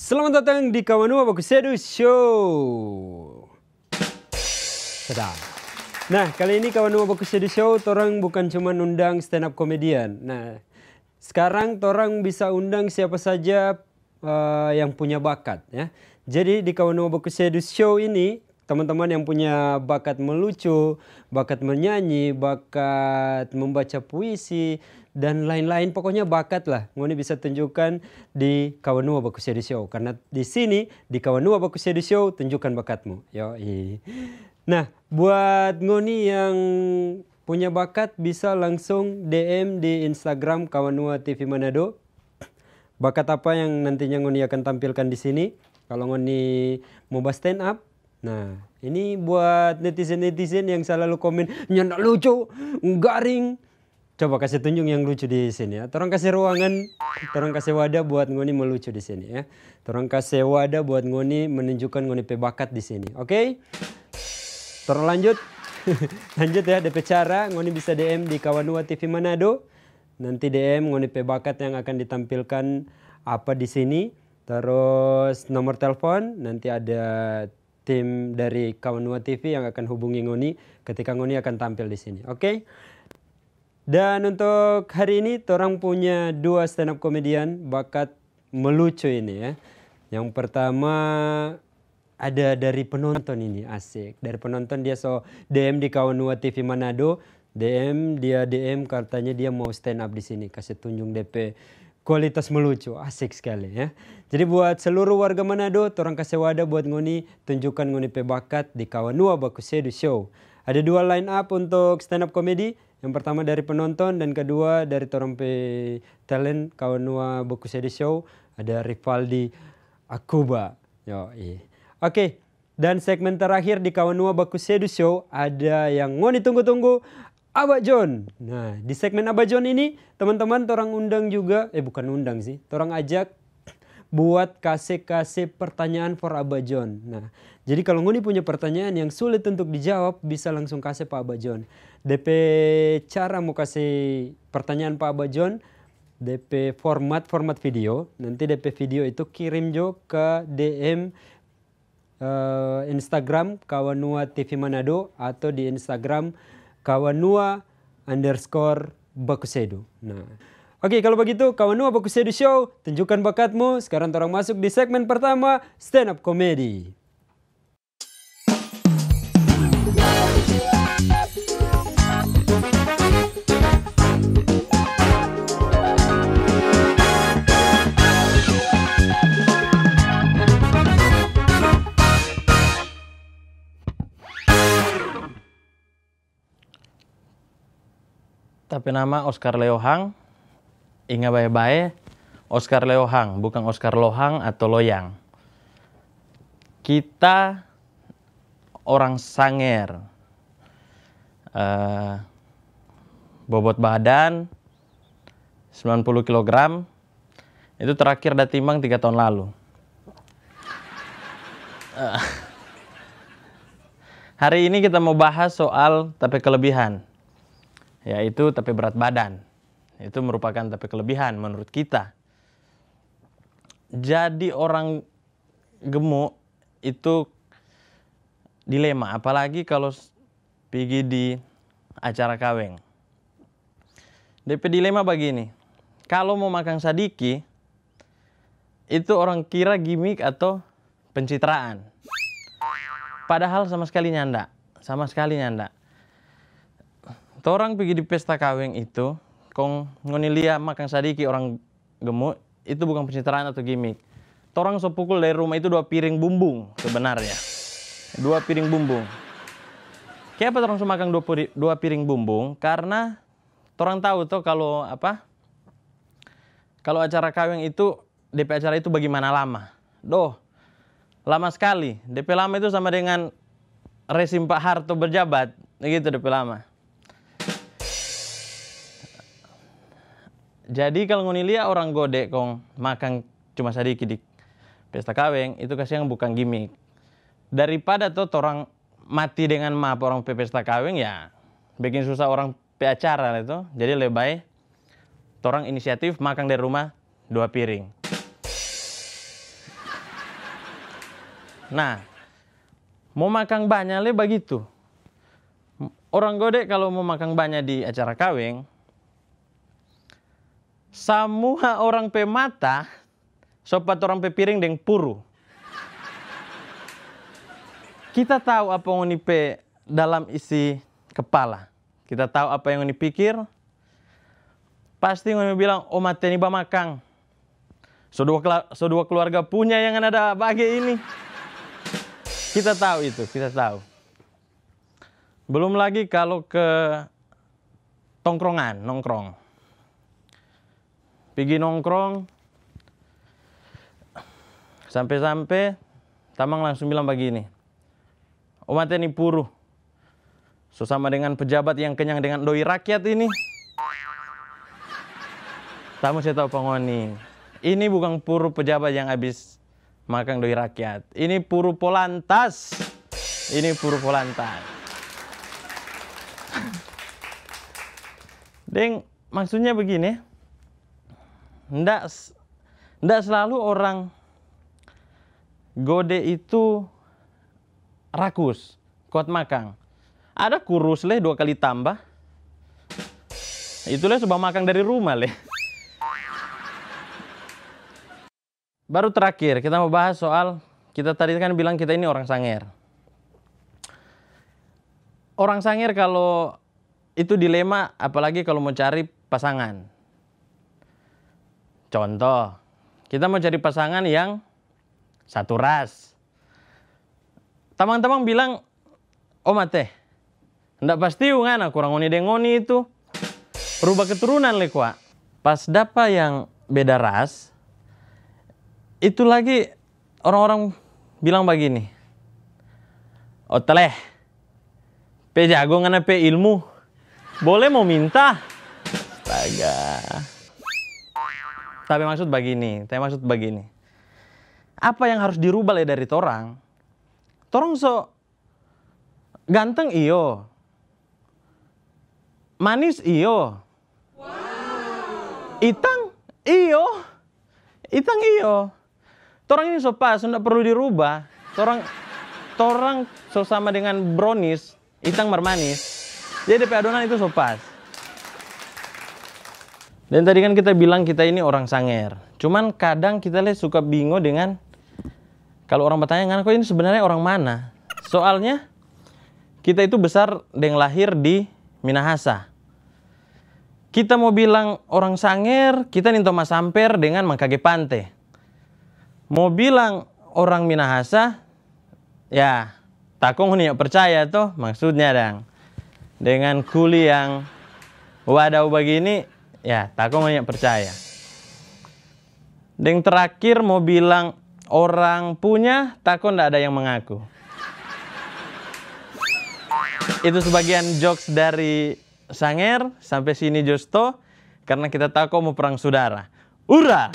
Selamat datang di Kawanua Bakusedu Show. Sedap. Nah, kali ini Kawanua Bakusedu Show, torang bukan cuma undang stand up comedian. Nah, sekarang torang bisa undang siapa saja yang punya bakat ya. Jadi di Kawanua Bakusedu Show ini, teman-teman yang punya bakat melucu, bakat menyanyi, bakat membaca puisi, dan lain-lain, pokoknya bakat lah. Ngoni bisa tunjukkan di Kawanua Bakusedu Show. Karena di sini, di Kawanua Bakusedu Show, tunjukkan bakatmu. Yoi. Nah, buat Ngoni yang punya bakat, bisa langsung DM di Instagram Kawanua TV Manado. Bakat apa yang nantinya Ngoni akan tampilkan di sini. Kalau Ngoni mau bahas stand up. Nah, ini buat netizen-netizen yang selalu komen, "Nyanda lucu, garing." Coba kasih tunjuk yang lucu di sini ya. Torang kasih ruangan, torang kasih wadah buat Ngoni melucu di sini ya. Torang kasih wadah buat Ngoni menunjukkan Ngoni pe bakat di sini. Oke? Torang lanjut. Lanjut ya, DP cara Ngoni bisa DM di Kawanua TV Manado. Nanti DM Ngoni pe bakat yang akan ditampilkan apa di sini. Terus nomor telepon, nanti ada tim dari Kawanua TV yang akan hubungi Ngoni ketika Ngoni akan tampil di sini. Oke? Dan untuk hari ini, torang punya dua stand up comedian bakat melucu ini ya. Yang pertama ada dari penonton ini, asik. Dari penonton dia DM di Kawanua TV Manado. Dia DM katanya dia mau stand up di sini. Kasih tunjuk DP kualitas melucu, asik sekali ya. Jadi buat seluruh warga Manado, torang kasih wadah buat Ngoni, tunjukkan Ngoni pe bakat di Kawanua Bakusedu Show. Ada dua line up untuk stand up comedy. Yang pertama dari penonton dan kedua dari torang pe talent Kawanua Bakusedu Show. Ada Rivaldi Akuba. Oke, dan segmen terakhir di Kawanua Bakusedu Show ada yang Ngoni tunggu-tunggu, Abah John. Nah, di segmen Abah John ini teman-teman torang undang juga, bukan undang sih, torang ajak buat kasih pertanyaan for Abah John. Nah, jadi kalau Ngoni punya pertanyaan yang sulit untuk dijawab, bisa langsung kasih Pak Abah John. DP cara mau kasih pertanyaan Pak Abah John, DP format video. Nanti DP video itu kirim jo ke DM Instagram Kawanua TV Manado atau di Instagram Kawanua_Bakusedu. Nah, oke, kalau begitu Kawanua Bakusedu Show, tunjukkan bakatmu. Sekarang orang masuk di segmen pertama, stand up comedy. Tapi nama Oscar Leohang, ingat baik-baik, Oscar Leohang, bukan Oscar Lohang atau Loyang. Kita orang Sanger, bobot badan 90 kg, itu terakhir datimbang 3 tahun lalu. Hari ini kita mau bahas soal tapi kelebihan. Yaitu tapi berat badan. Itu merupakan tapi kelebihan menurut kita. Jadi orang gemuk itu dilema, apalagi kalau pergi di acara kaweng. DP dilema begini, kalau mau makan sadiki, itu orang kira gimmick atau pencitraan. Padahal sama sekali nyanda, Orang pergi di pesta kaweng itu, kong Ngoni lihat makan sadiki orang gemuk, itu bukan pencitraan atau gimmick. Orang so pukul dari rumah itu 2 piring bumbung sebenarnya. 2 piring bumbung. Kenapa orang so makan 2 piring bumbung? Karena orang tahu tuh kalau kalau acara kaweng itu, DP acara itu bagaimana lama. Lama sekali. DP lama itu sama dengan rezim Pak Harto berjabat. Begitu DP lama. Jadi kalau Ngoni lihat orang gede kong makan cuma sedikit di pesta kaweng, itu kasihan bukan gimmick. Daripada tuh orang mati dengan maaf orang pesta kaweng, ya bikin susah orang pe acara itu. Jadi lebih baik orang inisiatif makan dari rumah 2 piring. Nah, mau makan banyak le begitu. Orang Gode kalau mau makan banyak di acara kawin, semua orang pe mata, sopat orang pe piring deng puru. Kita tahu apa yang pe dalam isi kepala. Kita tahu apa yang dipikir. Pasti ngoni bilang, oh mate ini makan. So dua keluarga punya yang ada bagi ini. Kita tahu itu, kita tahu. Belum lagi kalau ke tongkrongan, nongkrong. Pergi nongkrong, sampai-sampai Tamang langsung bilang begini, oh mate ini puru. So sama dengan pejabat yang kenyang dengan doi rakyat ini. Tamu saya tahu pengoni. Ini bukan puru pejabat yang habis makan doi rakyat. Ini puru polantas. Ini puru polantas. Deng, maksudnya begini. Ndak selalu orang Gode itu rakus, kuat makan. Ada kurus leh 2 kali tambah. Itulah sebab makan dari rumah leh. Baru terakhir, kita mau bahas soal, kita tadi kan bilang kita ini orang Sangir. Orang Sangir kalau itu dilema, apalagi kalau mau cari pasangan. Contoh, kita mau cari pasangan yang satu ras. Tamang-tamang bilang, oh mate, ndak pasti ngana kurang ngoni dengoni itu. Rubah keturunan le kuat. Pas dapat yang beda ras, itu lagi orang-orang bilang begini. Oh teleh, pe jago ngana pe ilmu. Boleh mau minta? Astaga. Tapi maksud begini. Apa yang harus dirubah dari torang? Torang so ganteng iyo. Manis iyo. Itang iyo. Torang ini so pas, tidak perlu dirubah. Torang so sama dengan brownies, itang marmanis. Jadi DP adonan itu so pas. Dan tadi kan kita bilang kita ini orang Sangir. Cuman kadang kita suka bingung dengan kalau orang bertanya, "Ngana kok ini sebenarnya orang mana?" Soalnya kita itu besar dengan lahir di Minahasa. Kita mau bilang orang Sangir, kita ninto masamper dengan Mangkage Pante. Mau bilang orang Minahasa, ya takong nih percaya tuh maksudnya dang. Dengan kuli yang wadau begini, ya takong nih percaya. Dan terakhir mau bilang orang punya, takon ndak ada yang mengaku. Itu sebagian jokes dari Sangir. Sampai sini Justo, karena kita takut mau perang saudara. Ura!